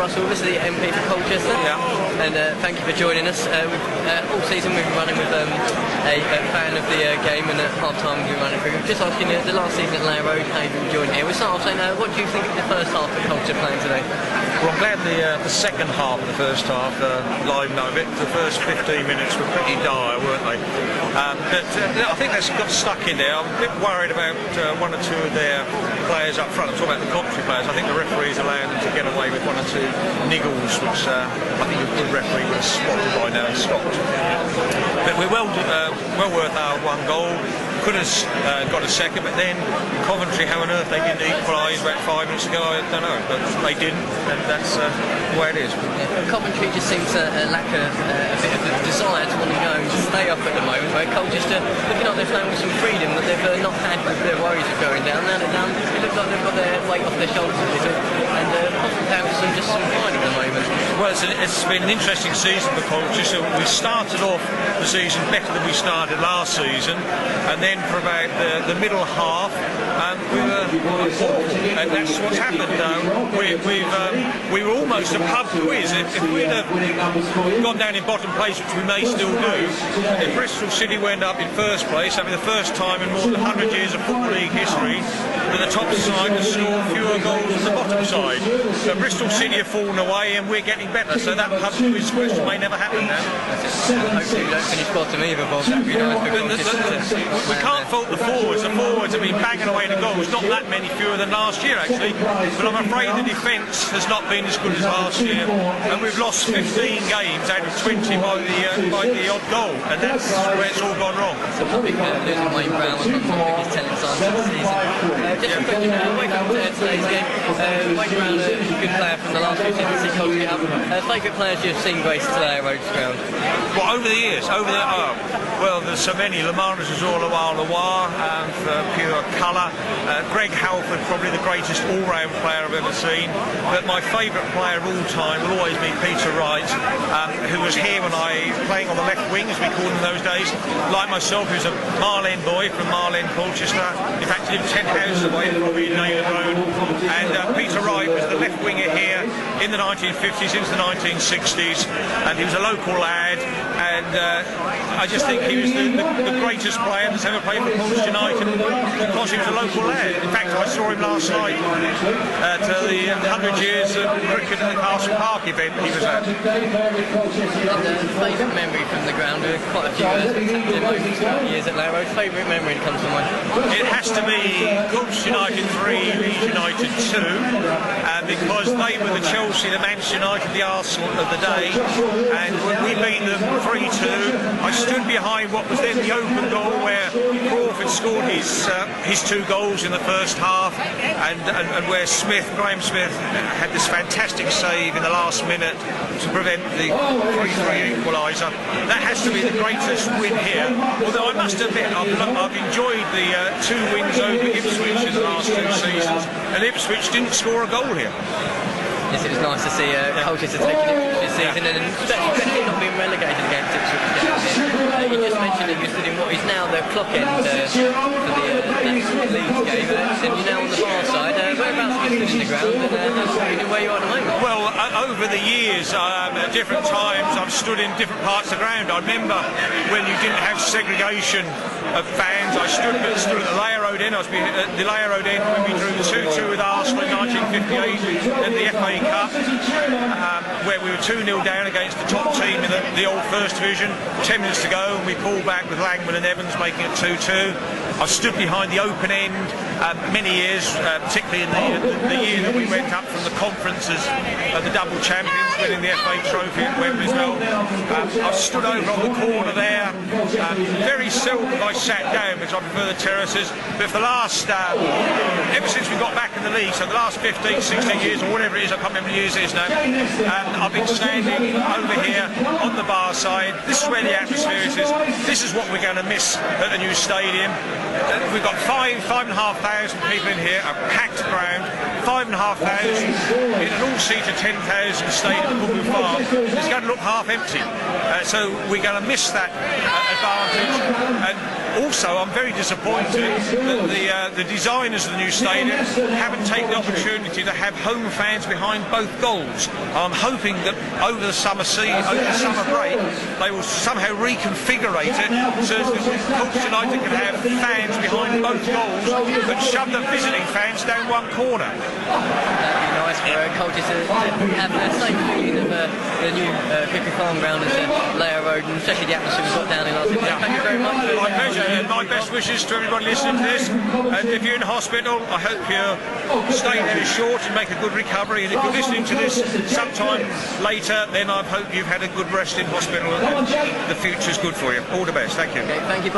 Russell, this is the MP for Colchester, and thank you for joining us. All season we've been running with a fan of the game, and at half-time we've been running through. Just asking you, the last season at Low Road, how you've enjoyed it. We'll start off saying, what do you think of the first half of Colchester playing today? Well, I'm glad the second half of the first half livened up a bit. The first 15 minutes were pretty dire, weren't they? But I think they've got stuck in there. I'm a bit worried about one or two of their players up front. I'm talking about the Coventry players. I think the referees allowed them to get away with one or two niggles, which I think a good referee would have spotted by now and stopped. But we're well worth our one goal. Could have got a second, but then Coventry, how on earth they didn't equalise about 5 minutes ago, I don't know, but they didn't, and that's the way it is. Coventry just seems to lack a bit of the desire to want to go and stay up at the moment, where Colchester, looking like they're playing with some freedom that they've not had with their worries of going down. Now they're down, it looks like they've got their weight off their shoulders a little, and possibly are just some fine at the moment. Well, it's been an interesting season for Colchester. We started off the season better than we started last season, and then for about the middle half, we were awful, and that's what's happened. We were almost a pub quiz. If we'd have gone down in bottom place, which we may still do, if Bristol City went up in first place, having the first time in more than 100 years of Football League history that the top side has scored fewer goals than the bottom side. So Bristol City have fallen away, and we're getting better. So that pub quiz question may never happen now. Hopefully we don't finish bottom either, Bob. That'd be nice. We can't fault the forwards. The forwards have been banging away the goals. Not that many fewer than last year, actually. But I'm afraid the defence has not been as good as last year. And we've lost 15 games out of 20 by the odd goal. And that's where it's all gone wrong. So probably losing Wayne Brown was one of the biggest telling signs of the season. Just a question, away from today's game. Wayne Brown, a good player from the last few seasons, he coached it up. Favourite players you've seen grace today at Rhodes Ground? Well, over the years, well, there's so many. Lamar is all a while for pure colour. Greg Halford, probably the greatest all-round player I've ever seen. But my favourite player of all time will always be Peter Wright, who was here when playing on the left wing, as we called him in those days. Like myself, who's a Marlene boy from Marlene, Colchester. In fact, he lived 10 houses away, probably in Naylor Road. And Peter Wright was the left winger here in the 1950s into the 1960s, and he was a local lad. And I just think he was the greatest player that's ever played for Colchester United because he was a local lad. In fact, I saw him last night at the 100 years of cricket at the Castle Park event he was at. Favourite memory from the ground? Quite a few years at Low Road. Favourite memory that comes to mind? It has to be Colchester United 3, Leeds United 2, because they were the Chelsea, the Manchester United, the Arsenal of the day, and we beat them 3-2. I stood behind what was then the open goal where Crawford scored his two goals in the first half, and where Graham Smith had this fantastic save in the last minute to prevent the 3-3 equaliser. That has to be the greatest win here. Although I must admit, I've enjoyed the two wins over Ipswich in the last two seasons, and Ipswich didn't score a goal here. Yes, it was nice to see Colchester taking it this season, and especially not being relegated against Ipswich. You just mentioned that you stood in what is now the clock end for the Leeds game, and you're now on the far side. Whereabouts are you stood in the ground, and where you are at the moment? Well, over the years, at different times, I've stood in different parts of the ground. I remember when you didn't have segregation of fans. I stood at the Layer Road end. I was at the Layer Road end when we drew 2-2 with Arsenal in 1958 in the FA Cup, where we were 2-0 down against the top team in the old First Division. 10 minutes to go, and we pulled back with Langman and Evans making it 2-2. I've stood behind the open end many years, particularly in the year that we went up from the conference as the double champions, winning the FA Trophy at Wembley as well. I've stood over on the corner there. Very seldom have I sat down because I prefer the terraces, but for the last, ever since we got back in the league, so the last 15, 16 years or whatever it is, I can't remember the years it is now, I've been standing over here on the bar side. This is where the atmosphere is. This is what we're going to miss at the new stadium. We've got 5,500 people in here, a packed ground, 5,500 in an all-seater 10,000 stadium at Cuckoo Farm. It's going to look half empty. So we're going to miss that advantage. And Also, I'm very disappointed that the designers of the new stadium haven't taken the opportunity to have home fans behind both goals. I'm hoping that over the summer break, they will somehow reconfigure it so that Colchester United can have fans behind both goals and shove the visiting fans down one corner. That'd be nice for Colchester to have the same feeling of the new Cricket Farm ground as Layer Road, and especially the atmosphere we've got down in last week. Thank you very much. My pleasure, and my best wishes to everybody listening to this. And if you're in hospital, I hope your stay there is short and make a good recovery. And if you're listening to this sometime later, then I hope you've had a good rest in hospital and the future's good for you. All the best. Thank you. Okay, thank you.